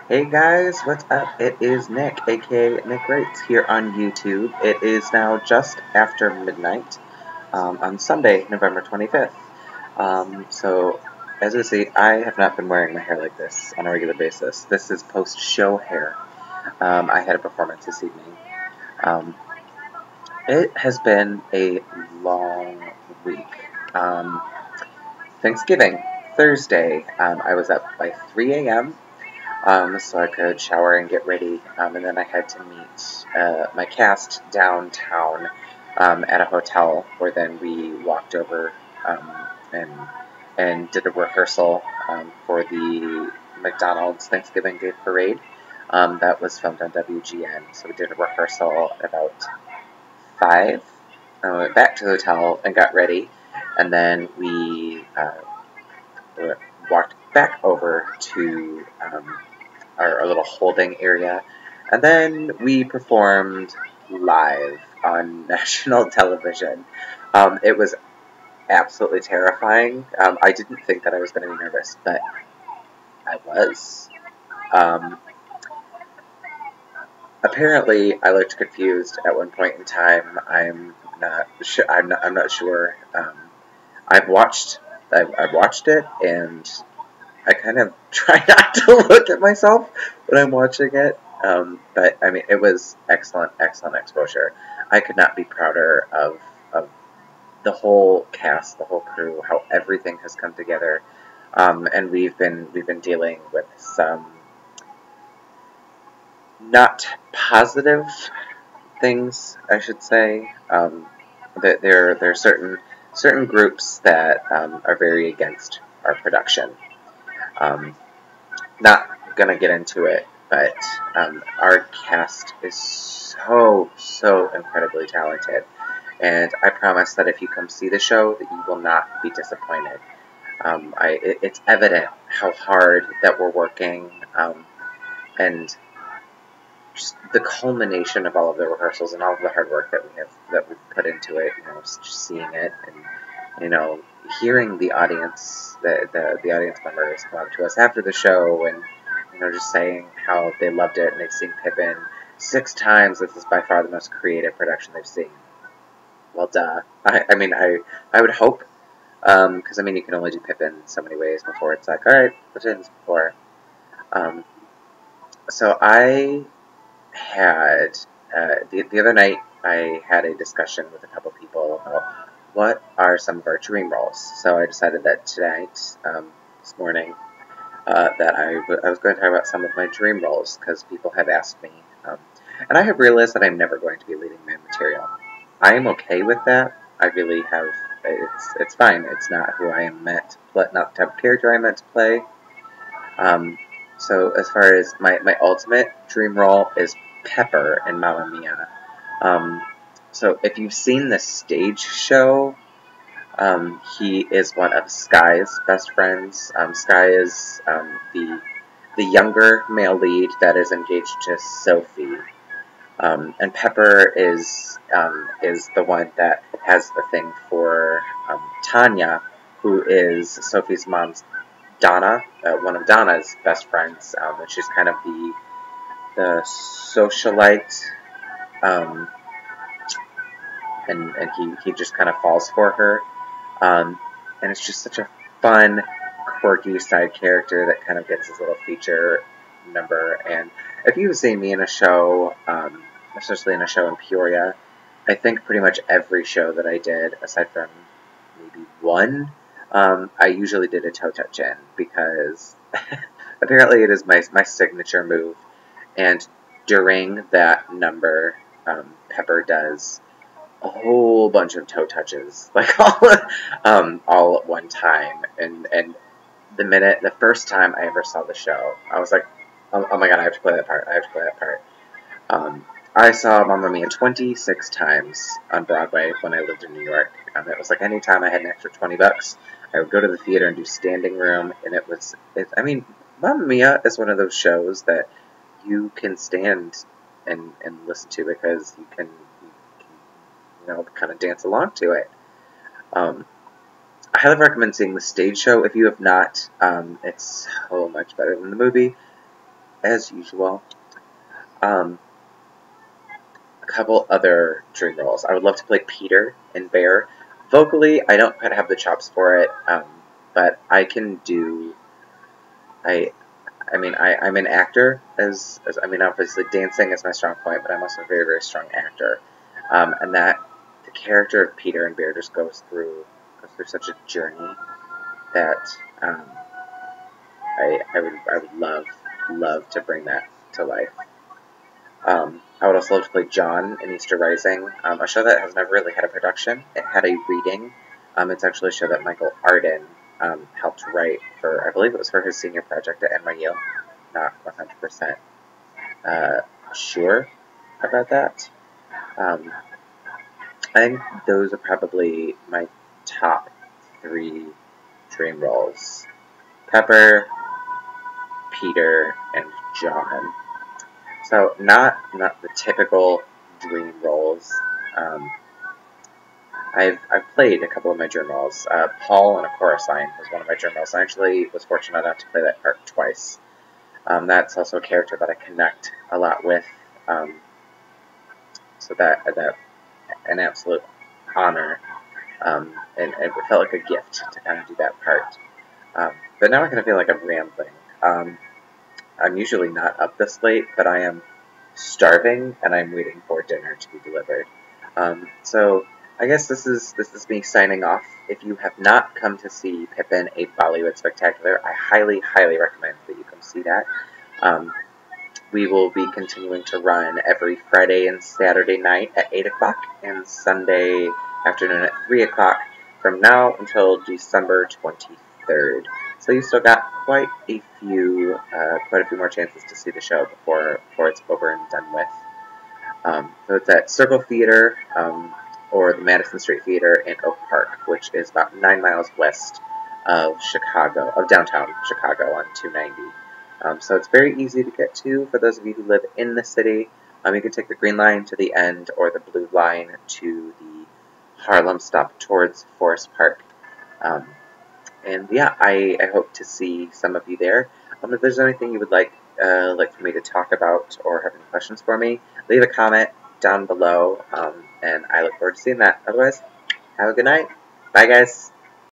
Hey guys, what's up? It is Nick, aka Nick Wrights, here on YouTube. It is now just after midnight on Sunday, November 25th. As you see, I have not been wearing my hair like this on a regular basis. This is post-show hair. I had a performance this evening. Um, it has been a long week. Um, Thanksgiving, Thursday, I was up by 3 a.m. So I could shower and get ready, and then I had to meet my cast downtown at a hotel, where then we walked over um, and did a rehearsal for the McDonald's Thanksgiving Day Parade. That was filmed on WGN, so we did a rehearsal at about 5. I went back to the hotel and got ready, and then we walked back over to our little holding area. And then we performed live on national television. It was absolutely terrifying. I didn't think that I was going to be nervous, but I was. Um, Apparently, I looked confused at one point in time. I'm not sure. I'm not sure. I've watched. I've watched it, and I kind of try not to look at myself when I'm watching it. But I mean, it was excellent, excellent exposure. I could not be prouder of the whole cast, the whole crew, how everything has come together. And we've been dealing with some not positive things, I should say. That there are certain groups that are very against our production. Um, Not gonna get into it, but our cast is so incredibly talented, and I promise that if you come see the show, that you will not be disappointed. It's evident how hard that we're working, and just the culmination of all of the rehearsals and all of the hard work that we've put into it. Just seeing it and hearing the audience, the audience members come up to us after the show and just saying how they loved it and they've seen Pippin 6 times. This is by far the most creative production they've seen. Well, duh. I would hope, because you can only do Pippin so many ways before it's like, all right, what's in this before. So I had the other night I had a discussion with a couple people about what are some of our dream roles. So I decided that tonight, this morning, that I was going to talk about some of my dream roles, because people have asked me, and I have realized that I'm never going to be leading man material. I am okay with that. I really have. It's fine. It's not who I am meant to play, not the type of character I'm meant to play. So as far as my ultimate dream role is Pepper in Mamma Mia. So if you've seen the stage show, he is one of Sky's best friends. Sky is the younger male lead that is engaged to Sophie, and Pepper is the one that has the thing for Tanya, who is Sophie's mom's Donna, one of Donna's best friends, and she's kind of the socialite, um, and he just kind of falls for her. And it's just such a fun, quirky side character that kind of gets his little feature number. And if you've seen me in a show, especially in a show in Peoria, I think pretty much every show that I did, aside from maybe one, I usually did a toe touch in, because apparently it is my signature move. And during that number, Pepper does a whole bunch of toe touches, like all at one time. And the first time I ever saw the show, I was like, oh my god, I have to play that part. I have to play that part. I saw Mamma Mia 26 times on Broadway when I lived in New York. It was like any time I had an extra $20, I would go to the theater and do standing room, and Mamma Mia is one of those shows that you can stand and listen to, because you can kind of dance along to it. I highly recommend seeing the stage show if you have not. It's so much better than the movie. as usual. A couple other dream roles. I would love to play Peter in Bear. Vocally, I don't quite have the chops for it, but I can do. I'm an actor, obviously dancing is my strong point, but I'm also a very, very strong actor. And that the character of Peter and Bear just goes through such a journey that I would love to bring that to life. I would also love to play John in Easter Rising, a show that has never really had a production. It had a reading. It's actually a show that Michael Arden helped write for, I believe it was for his senior project at NYU. Not 100% sure about that. I think those are probably my top 3 dream roles. Pepper, Peter, and John. So not the typical dream roles. I've played a couple of my dream roles. Paul in A Chorus Line was one of my dream roles. I actually was fortunate enough to play that part twice. That's also a character that I connect a lot with. So that an absolute honor, and it felt like a gift to kind of do that part. But now I'm going to feel like I'm rambling. I'm usually not up this late, but I am starving, and I'm waiting for dinner to be delivered. So I guess this is me signing off. If you have not come to see Pippin, a Bollywood Spectacular, I highly, highly recommend that you come see that. We will be continuing to run every Friday and Saturday night at 8 o'clock and Sunday afternoon at 3 o'clock from now until December 23rd. So you still got quite a few more chances to see the show before it's over and done with. So it's at Circle Theater or the Madison Street Theater in Oak Park, which is about 9 miles west of downtown Chicago on 290. So it's very easy to get to for those of you who live in the city. You can take the Green Line to the end or the Blue Line to the Harlem stop towards Forest Park. And yeah, I hope to see some of you there. If there's anything you would like for me to talk about or have any questions for me, leave a comment down below, and I look forward to seeing that. Otherwise, have a good night. Bye, guys.